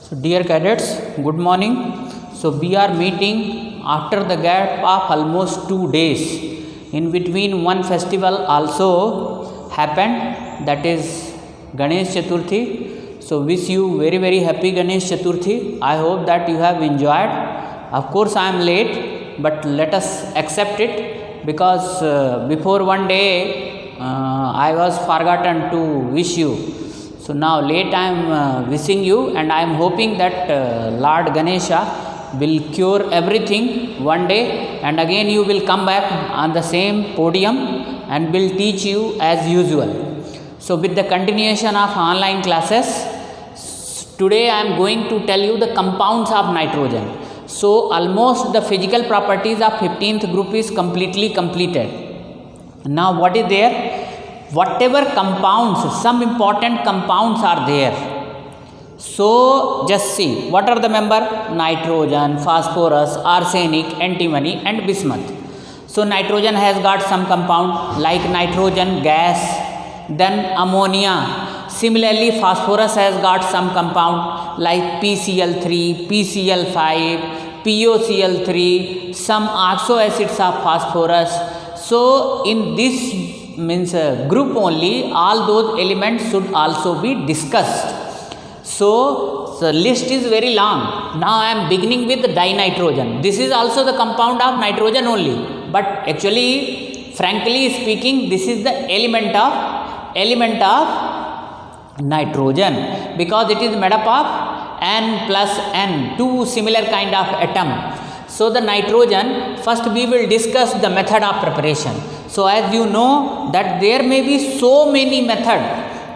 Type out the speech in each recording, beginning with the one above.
So dear cadets, good morning. So we are meeting after the gap of almost 2 days. In between one festival also happened, that is Ganesh Chaturthi. So wish you very very happy Ganesh Chaturthi. I hope that you have enjoyed. Of course I am late, but let us accept it because before one day I was forgotten to wish you. So now late I am wishing you, and I am hoping that Lord Ganesha will cure everything one day, and again you will come back on the same podium and will teach you as usual. So with the continuation of online classes, today I am going to tell you the compounds of nitrogen. So almost the physical properties of 15th group is completely completed. Now what is there? Whatever compounds, some important compounds are there. So just see, what are the member? Nitrogen, phosphorus, arsenic, antimony and bismuth. So nitrogen has got some compound like nitrogen gas, then ammonia. Similarly phosphorus has got some compound like PCl3, PCl5, POCl3, some oxo acids of phosphorus. So in this group only, all those elements should also be discussed. So the list is very long. Now I am beginning with dinitrogen. This is also the compound of nitrogen only, but actually frankly speaking this is the element of nitrogen, because it is made up of N plus N, two similar kind of atom. So the nitrogen, first we will discuss the method of preparation. So as you know that there may be so many methods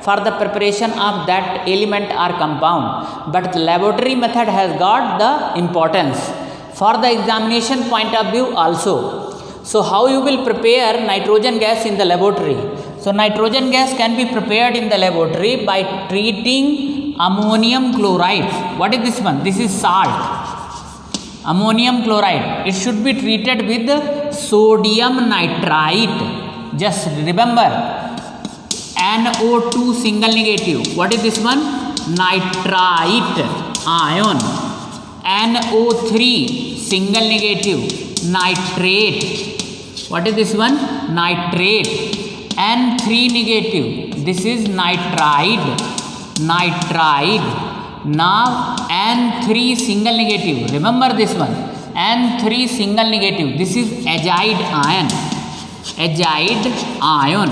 for the preparation of that element or compound, but the laboratory method has got the importance for the examination point of view also. So how you will prepare nitrogen gas in the laboratory? So nitrogen gas can be prepared in the laboratory by treating ammonium chloride. What is this one? This is salt. Ammonium chloride, it should be treated with sodium nitrite. Just remember, NO2 single negative. What is this one? Nitrite ion. NO3 single negative, nitrate. What is this one? Nitrate. N3 negative, this is nitride. Now N3 single negative, remember this one, N3 single negative, this is azide ion.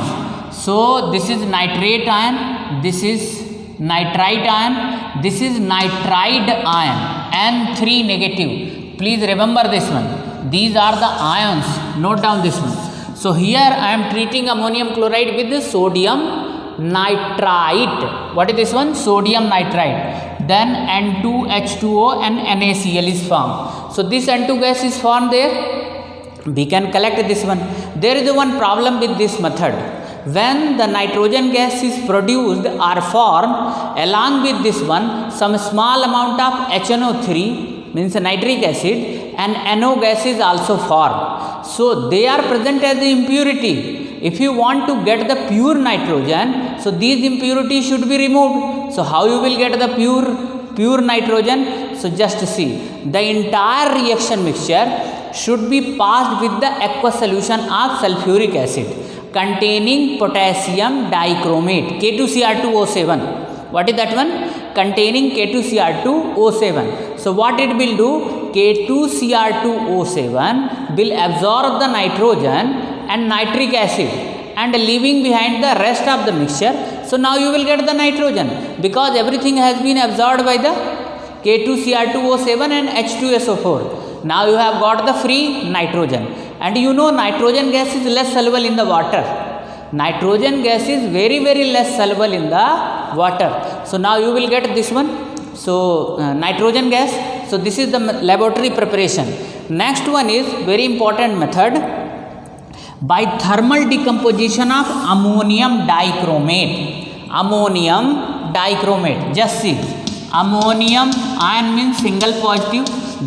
So this is nitrate ion, this is nitrite ion, this is nitride ion, N3 negative. Please remember this one. These are the ions. Note down this one. So here I am treating ammonium chloride with the sodium nitrite. What is this one? Sodium nitrite. Then N2H2O and NaCl is formed. So this N2 gas is formed there. We can collect this one. There is one problem with this method. When the nitrogen gas is produced or formed, along with this one, some small amount of HNO3 means nitric acid and NO gas is also formed. So they are present as the impurity. If you want to get the pure nitrogen, so these impurities should be removed. So how you will get the pure nitrogen? So just see, the entire reaction mixture should be passed with the aqueous solution of sulfuric acid containing potassium dichromate, K2Cr2O7. What is that one? Containing K2Cr2O7. So what it will do? K2Cr2O7 will absorb the nitrogen and nitric acid and leaving behind the rest of the mixture. So now you will get the nitrogen because everything has been absorbed by the K2Cr2O7 and H2SO4. Now you have got the free nitrogen, and you know nitrogen gas is less soluble in the water. Nitrogen gas is very very less soluble in the water. So now you will get this one. So nitrogen gas. So this is the laboratory preparation. Next one is very important method. By thermal decomposition of ammonium dichromate. Ammonium dichromate. Just see. Ammonium ion means single positive.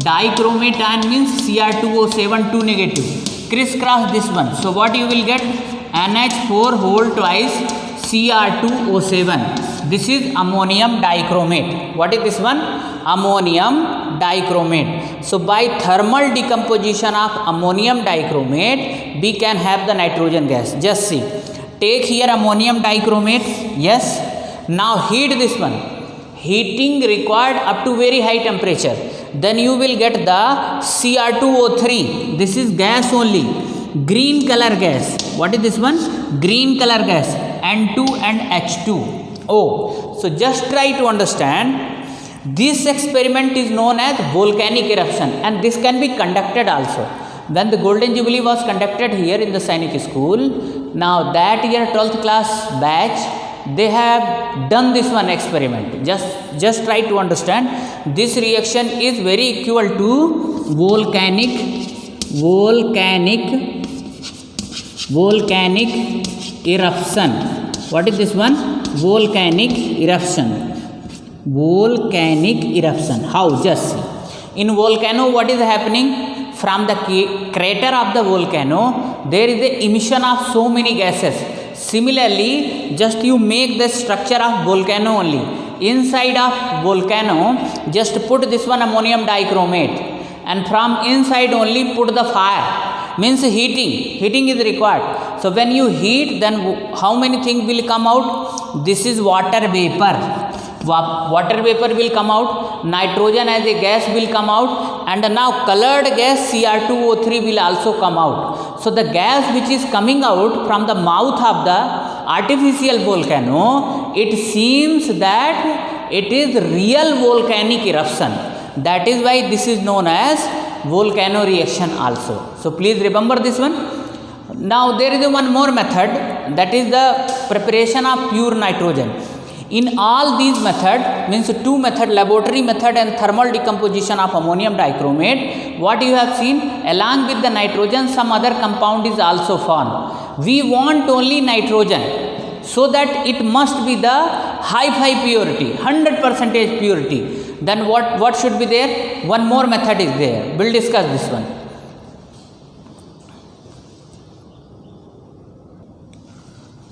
Dichromate ion means Cr2O7 2 negative. Crisscross this one. So what you will get? NH4 whole twice Cr2O7. this is ammonium dichromate. What is this one? Ammonium dichromate. So by thermal decomposition of ammonium dichromate, we can have the nitrogen gas. Just see, take here ammonium dichromate. Yes, now heat this one. Heating required up to very high temperature, then you will get the Cr2O3. This is gas only, green color gas. What is this one? Green color gas, N2 and H2O. So just try to understand, this experiment is known as volcanic eruption, and this can be conducted also. When the Golden Jubilee was conducted here in the Sainik school, now that year 12th class batch, they have done this one experiment. Just try to understand, this reaction is very equal to volcanic eruption. What is this one? Volcanic eruption. How? Just see. In volcano, what is happening? From the crater of the volcano, there is the emission of so many gases. Similarly, just you make the structure of volcano only. Inside of volcano, just put this one ammonium dichromate, and from inside only put the fire. Means heating is required. So when you heat, then how many things will come out? This is water vapor. Water vapor will come out, nitrogen as a gas will come out, and now colored gas Cr2O3 will also come out. So the gas which is coming out from the mouth of the artificial volcano, it seems that it is real volcanic eruption. That is why this is known as volcano reaction also. So please remember this one. Now there is one more method, that is the preparation of pure nitrogen. In all these methods, means two method, laboratory method and thermal decomposition of ammonium dichromate, what you have seen, along with the nitrogen, some other compound is also formed. We want only nitrogen, so that it must be the high purity, 100% purity. Then what should be there? One more method is there. We'll discuss this one.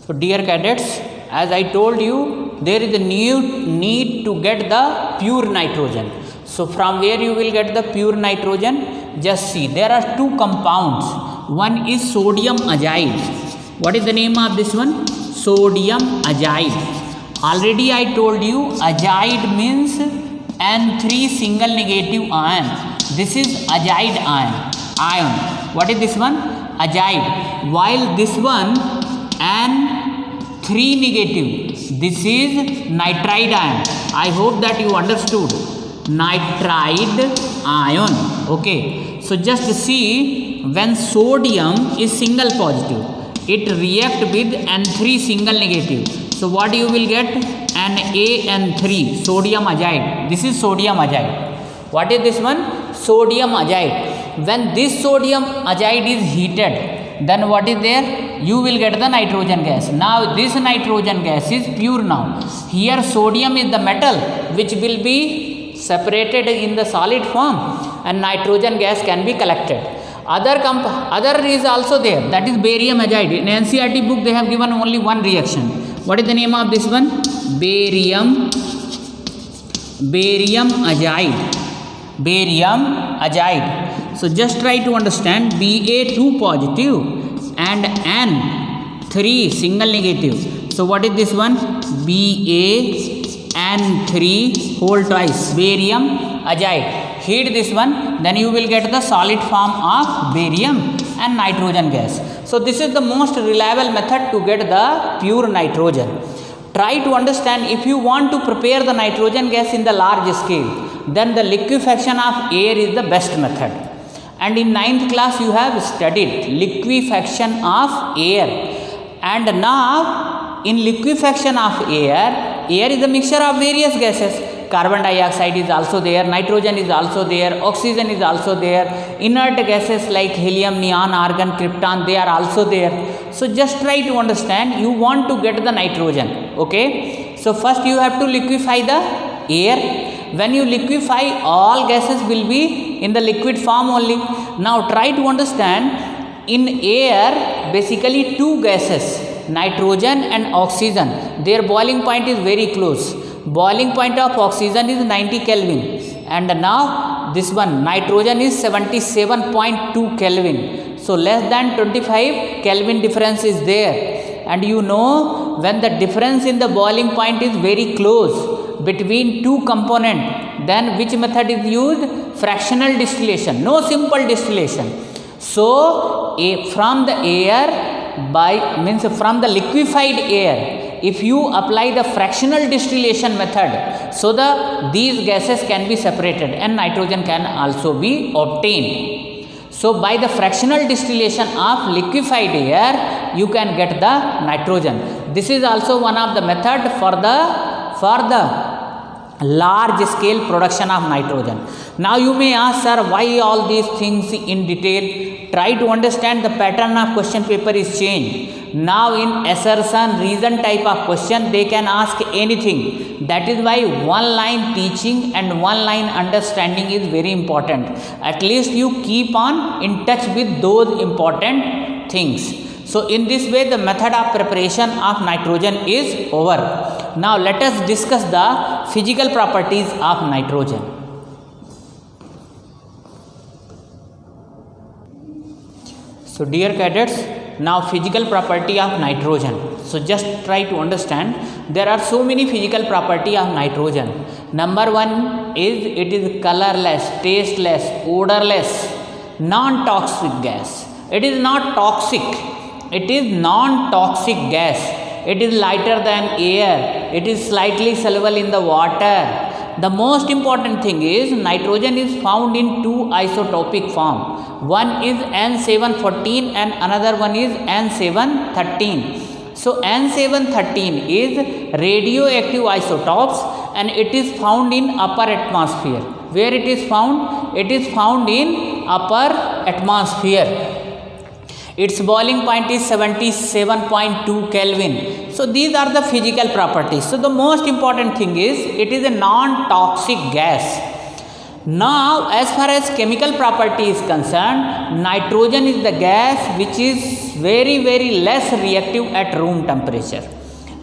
So dear cadets, as I told you, there is a need to get the pure nitrogen. So from where you will get the pure nitrogen? Just see, there are two compounds. One is sodium azide. What is the name of this one? Sodium azide. Already I told you, azide means N3 single negative ion. This is azide ion. What is this one? Azide. While this one N3 negative, this is nitride ion. I hope that you understood. Nitride ion. Okay. So just see, when sodium is single positive, it react with N3 single negative. So what you will get? NaN3, sodium azide. This is sodium azide. What is this one? Sodium azide. When this sodium azide is heated, then what is there? You will get the nitrogen gas. Now this nitrogen gas is pure now. Here sodium is the metal which will be separated in the solid form, and nitrogen gas can be collected. Other is also there, that is barium azide. In NCERT book they have given only one reaction. What is the name of this one? Barium azide. So just try to understand, Ba2 positive and N3 single negative. So what is this one? BaN3 whole twice, barium azide. Heat this one, then you will get the solid form of barium and nitrogen gas. So this is the most reliable method to get the pure nitrogen. Try to understand, if you want to prepare the nitrogen gas in the large scale, then the liquefaction of air is the best method. And in 9th class you have studied liquefaction of air. And now in liquefaction of air is a mixture of various gases. Carbon dioxide is also there, nitrogen is also there, oxygen is also there, inert gases like helium, neon, argon, krypton, they are also there. So just try to understand, you want to get the nitrogen, okay? So first you have to liquefy the air. When you liquefy, all gases will be in the liquid form only. Now try to understand, in air basically two gases, nitrogen and oxygen, their boiling point is very close. Boiling point of oxygen is 90 Kelvin, and now this one nitrogen is 77.2 Kelvin. So less than 25 Kelvin difference is there. And you know, when the difference in the boiling point is very close between two components, then which method is used? Fractional distillation, no simple distillation. So from the air, from the liquefied air, if you apply the fractional distillation method, so these gases can be separated and nitrogen can also be obtained. So by the fractional distillation of liquefied air, you can get the nitrogen. This is also one of the method for the large scale production of nitrogen. Now you may ask, sir, why all these things in detail? Try to understand the pattern of question paper is changed. Now in assertion, reason type of question, they can ask anything. That is why one line teaching and one line understanding is very important. At least you keep on in touch with those important things. So in this way, the method of preparation of nitrogen is over. Now let us discuss the physical properties of nitrogen. So dear cadets, now physical property of nitrogen. So just try to understand, there are so many physical property of nitrogen. Number one is it is colorless, tasteless, odorless, non-toxic gas. It is not toxic. It is non-toxic gas. It is lighter than air. It is slightly soluble in the water. The most important thing is nitrogen is found in two isotopic form. One is N714 and another one is N713. So N713 is radioactive isotopes and it is found in upper atmosphere. Where it is found? It is found in upper atmosphere. Its boiling point is 77.2 Kelvin. So these are the physical properties. So the most important thing is it is a non-toxic gas. Now as far as chemical property is concerned, nitrogen is the gas which is very less reactive at room temperature.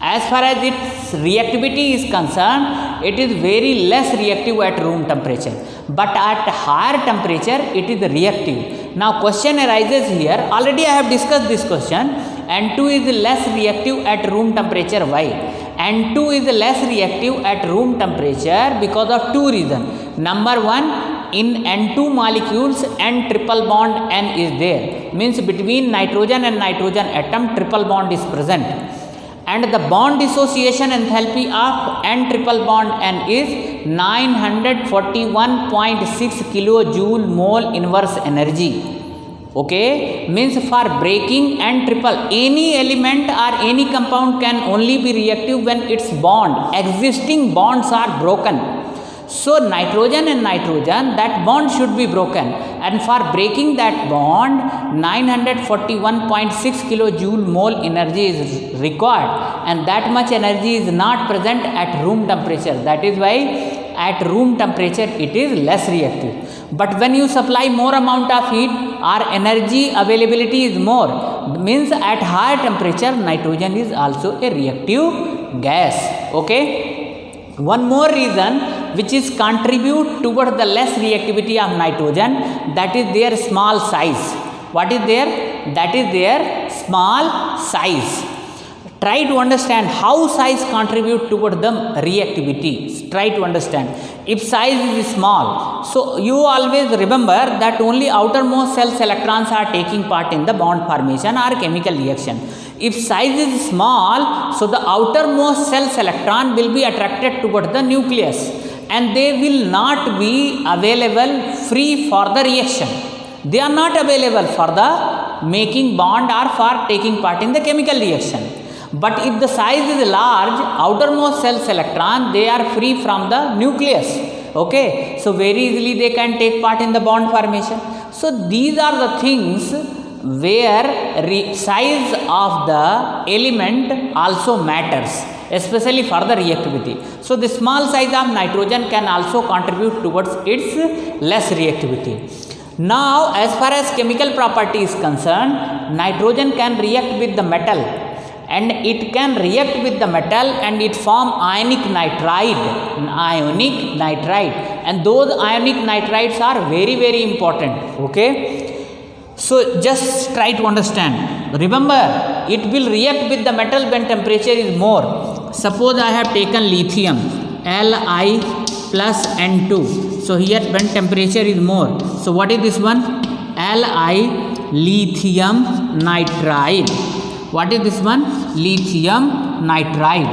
As far as its reactivity is concerned, it is very less reactive at room temperature. But at higher temperature, it is reactive. Now question arises here, already I have discussed this question. N2 is less reactive at room temperature. Why? N2 is less reactive at room temperature because of two reasons. Number one, in N2 molecules, N triple bond N is there. Means between nitrogen and nitrogen atom, triple bond is present. And the bond dissociation enthalpy of N triple bond N is 941.6 kilojoule mole inverse energy. Okay, means for breaking N triple, any element or any compound can only be reactive when its bond, existing bonds are broken. So nitrogen and nitrogen, that bond should be broken, and for breaking that bond 941.6 kilojoule mole energy is required, and that much energy is not present at room temperature. That is why at room temperature it is less reactive. But when you supply more amount of heat, our energy availability is more, means at higher temperature nitrogen is also a reactive gas. Okay. One more reason which is contribute toward the less reactivity of nitrogen, that is their small size. What is there? That is their small size. Try to understand how size contribute toward the reactivity. Try to understand. If size is small, so you always remember that only outermost cell's electrons are taking part in the bond formation or chemical reaction. If size is small, so the outermost cell's electron will be attracted toward the nucleus and they will not be available free for the reaction. They are not available for the making bond or for taking part in the chemical reaction. But if the size is large, outermost cell's electron, they are free from the nucleus. Okay, so very easily they can take part in the bond formation. So these are the things where size of the element also matters, especially for the reactivity. So the small size of nitrogen can also contribute towards its less reactivity. Now as far as chemical property is concerned, nitrogen can react with the metal and it can react with the metal and it form ionic nitride, and those ionic nitrides are very, very important. Okay, so just try to understand. Remember, it will react with the metal when temperature is more. Suppose I have taken lithium, Li plus N2. So here when temperature is more, so what is this one? Li, lithium nitride. What is this one? Lithium nitride.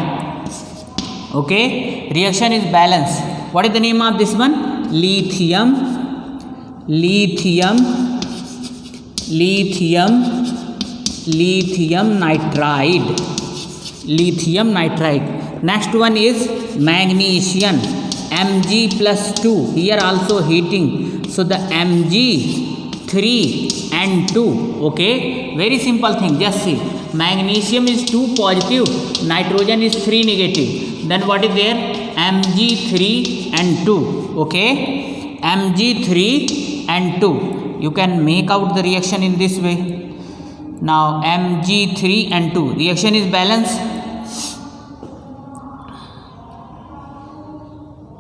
Okay, reaction is balanced. What is the name of this one? Lithium nitride. Next one is magnesium, Mg+2. Here also heating, so the Mg3N2. Okay, very simple thing. Just see, magnesium is 2 positive, nitrogen is 3 negative. Then what is there? Mg3N2. Okay, Mg3N2. You can make out the reaction in this way. Now Mg3N2, reaction is balanced.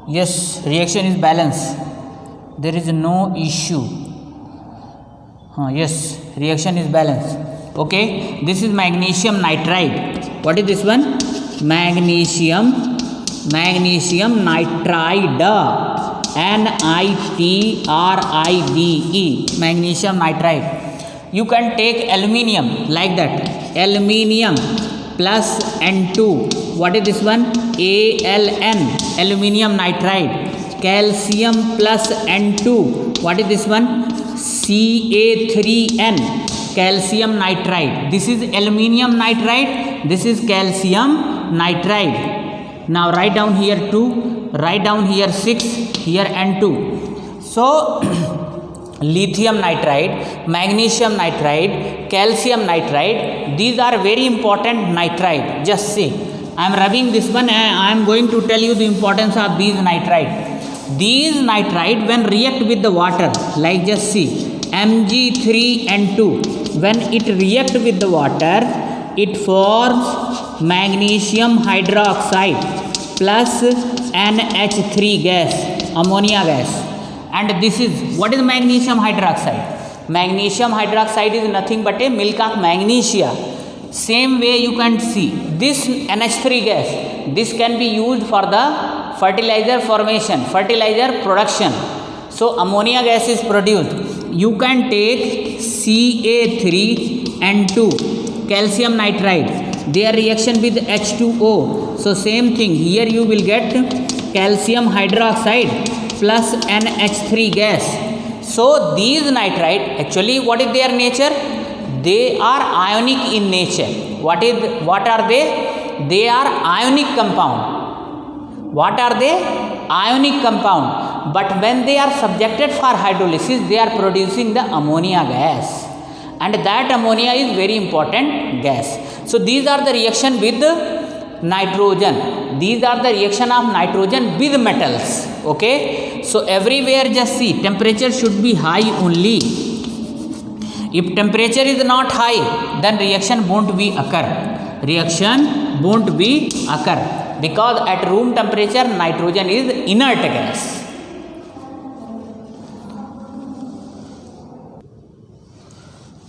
Yes, reaction is balanced. There is no issue. Yes, reaction is balanced. Okay, this is magnesium nitride. What is this one? Magnesium nitride. NiTride. Magnesium nitride. You can take aluminium like that. Aluminium plus N2. What is this one? Aln. Aluminium nitride. Calcium plus N2. What is this one? Ca3n. Calcium nitride. This is aluminium nitride. This is calcium nitride. Now write down here 2. Write down here 6. Here N2. So lithium nitride, magnesium nitride, calcium nitride, these are very important nitride. Just see, I am rubbing this one and I am going to tell you the importance of these nitride. These nitride when react with the water, like just see, Mg3N2, when it react with the water, it forms magnesium hydroxide plus NH3 gas, ammonia gas. And this is, what is magnesium hydroxide? Magnesium hydroxide is nothing but a milk of magnesia. Same way you can see this NH3 gas, this can be used for the fertilizer formation, fertilizer production. So ammonia gas is produced. You can take Ca3N2, calcium nitride, their reaction with H2O. So same thing, here you will get calcium hydroxide plus NH3 gas. So these nitride, actually what is their nature? They are ionic in nature. What are they? They are ionic compound. What are they? Ionic compound. But when they are subjected for hydrolysis, they are producing the ammonia gas. And that ammonia is very important gas. So these are the reaction with nitrogen. These are the reaction of nitrogen with metals. Okay. So everywhere just see, temperature should be high only. If temperature is not high, then reaction won't be occur. Reaction won't be occur. Because at room temperature, nitrogen is inert gas.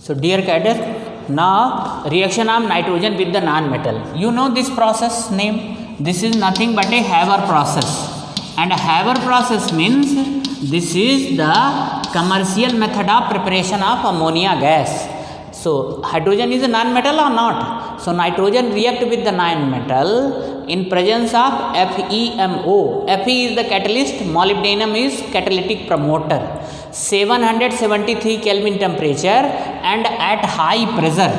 So dear cadre, now reaction of nitrogen with the non-metal. You know this process name? This is nothing but a Haber process. And Haber process means this is the commercial method of preparation of ammonia gas. So hydrogen is a non-metal or not? So nitrogen react with the non-metal in presence of FeMO. Fe is the catalyst, molybdenum is catalytic promoter. 773 Kelvin temperature and at high pressure,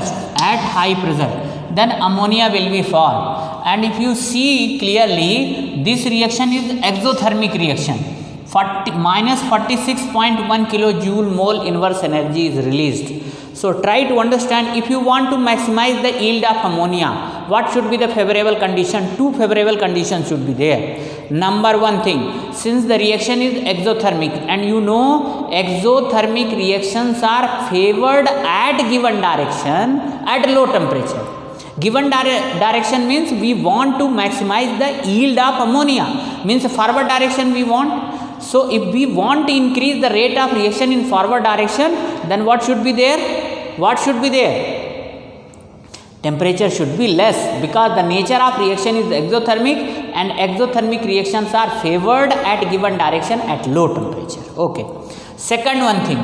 then ammonia will be formed. And if you see clearly, this reaction is exothermic reaction. Minus 46.1 kilojoule mole inverse energy is released. So try to understand, if you want to maximize the yield of ammonia, what should be the favorable condition? Two favorable conditions should be there. Number one thing, since the reaction is exothermic, and you know exothermic reactions are favored at given direction at low temperature. Given direction means we want to maximize the yield of ammonia, means forward direction we want. So if we want to increase the rate of reaction in forward direction, then what should be there? What should be there? Temperature should be less, because the nature of reaction is exothermic, and exothermic reactions are favored at given direction at low temperature. Okay. Second one thing,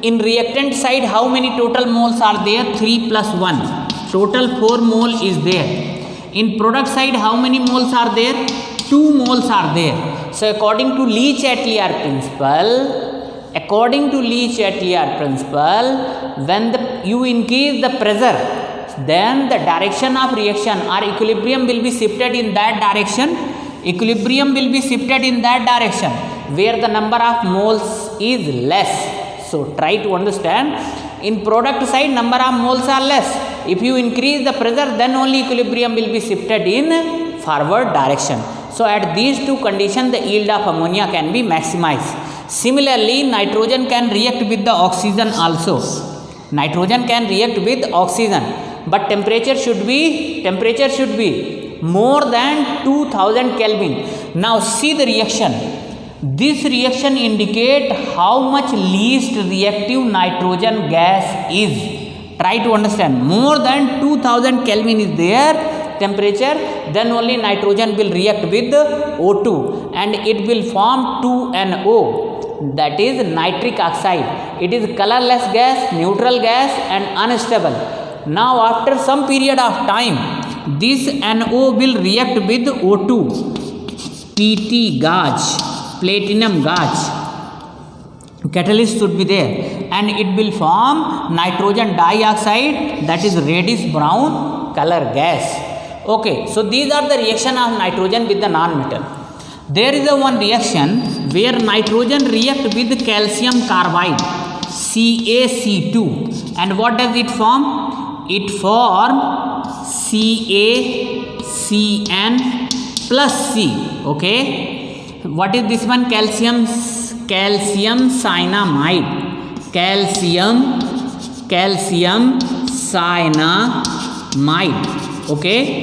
in reactant side how many total moles are there? 3 plus 1, total 4 mole is there. In product side how many moles are there? 2 moles are there. So according to Le-Chatelier principle, when you increase the pressure, then the direction of reaction or equilibrium will be shifted in that direction. Equilibrium will be shifted in that direction where the number of moles is less. So try to understand, in product side number of moles are less. If you increase the pressure, then only equilibrium will be shifted in forward direction. So at these two conditions the yield of ammonia can be maximized. Similarly, nitrogen can react with the oxygen also. Nitrogen can react with oxygen, but temperature should be more than 2000 Kelvin. Now see the reaction. This reaction indicate how much least reactive nitrogen gas is. Try to understand, more than 2000 Kelvin is there temperature, then only nitrogen will react with O2 and it will form 2NO, that is nitric oxide. It is colorless gas, neutral gas and unstable. Now after some period of time, this NO will react with O2, PT gauge, platinum gauge, catalyst should be there, and it will form nitrogen dioxide, that is reddish brown color gas. Okay, so these are the reaction of nitrogen with the non-metal. There is a one reaction where nitrogen react with calcium carbide, CaC2, and what does it form? It form CaCN plus C. Okay, what is this one? Calcium cyanamide, calcium cyanamide. Okay,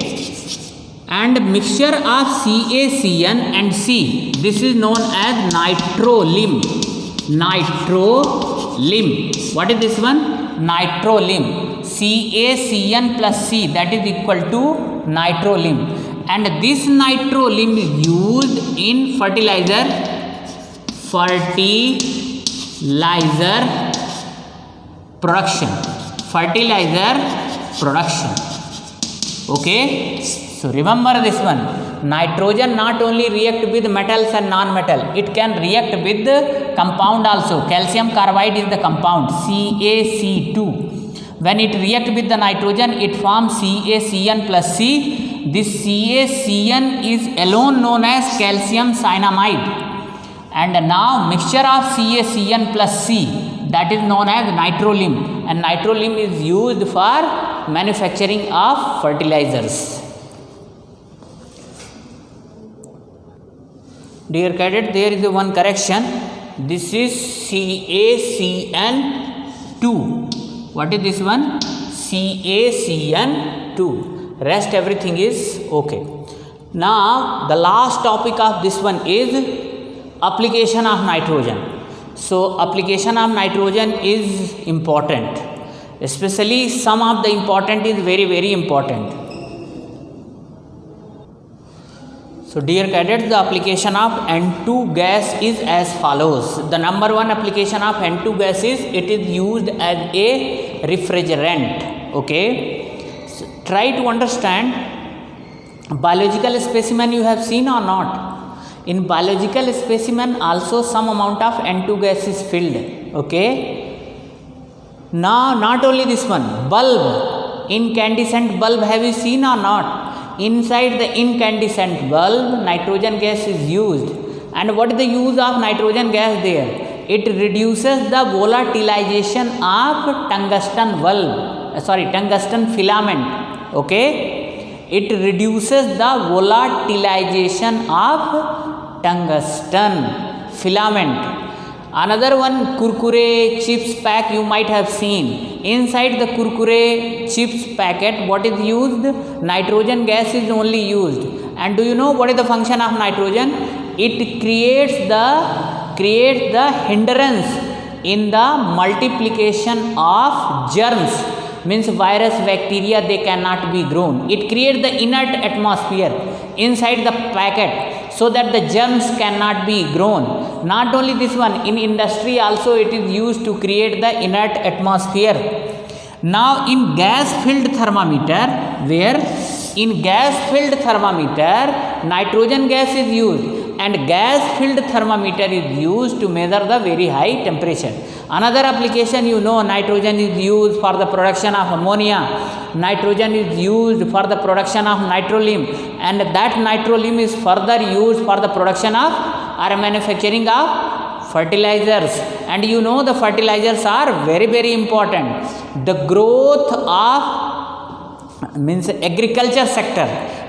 and mixture of CaCN and C, this is known as nitrolim. What is this one? Nitrolim. CaCN plus C, that is equal to nitrolim, and this nitrolim is used in fertilizer production. Okay, so remember this one, nitrogen not only react with metals and non-metal, it can react with the compound also. Calcium carbide is the compound CaC2. When it react with the nitrogen, it forms CaCN plus C. This CaCN is alone known as calcium cyanamide, and now mixture of CaCN plus C, that is known as nitrolim, and nitrolim is used for manufacturing of fertilizers. Dear cadet, there is one correction. This is CaCN2. What is this one? CaCN2. Rest everything is okay. Now the last topic of this one is application of nitrogen. So application of nitrogen is important, especially some of the important is very, very important. So dear cadets, the application of N2 gas is as follows. The number one application of N2 gas is, it is used as a refrigerant. Okay, so try to understand, biological specimen you have seen or not? In biological specimen also some amount of N2 gas is filled. Okay, now not only this one, bulb, incandescent bulb, have you seen or not? Inside the incandescent bulb nitrogen gas is used, and what is the use of nitrogen gas there? It reduces the volatilization of tungsten filament. Okay, it reduces the volatilization of tungsten filament. Another one, kurkure chips pack you might have seen. Inside the kurkure chips packet, what is used? Nitrogen gas is only used. And do you know what is the function of nitrogen? It creates the hindrance in the multiplication of germs, means virus, bacteria, they cannot be grown. It creates the inert atmosphere inside the packet so that the germs cannot be grown. Not only this one, in industry also it is used to create the inert atmosphere. Now in gas filled thermometer, nitrogen gas is used, and gas filled thermometer is used to measure the very high temperature. Another application, you know, nitrogen is used for the production of ammonia, nitrogen is used for the production of nitrolim, and that nitrolim is further used for the production of or manufacturing of fertilizers. And you know, the fertilizers are very, very important. The growth of agriculture sector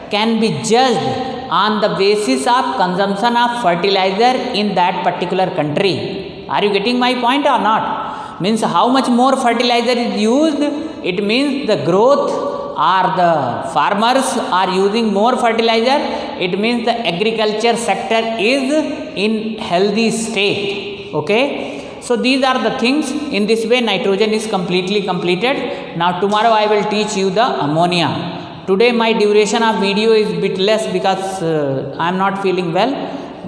can be judged on the basis of consumption of fertilizer in that particular country. Are you getting my point or not? Means how much more fertilizer is used, it means the growth, or the farmers are using more fertilizer, it means the agriculture sector is in healthy state. Okay, so these are the things. In this way nitrogen is completely completed. Now tomorrow I will teach you the ammonia. Today my duration of video is bit less because I am not feeling well,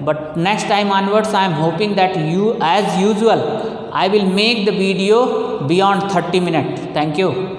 but next time onwards I am hoping that you, as usual, I will make the video beyond 30 minutes. Thank you.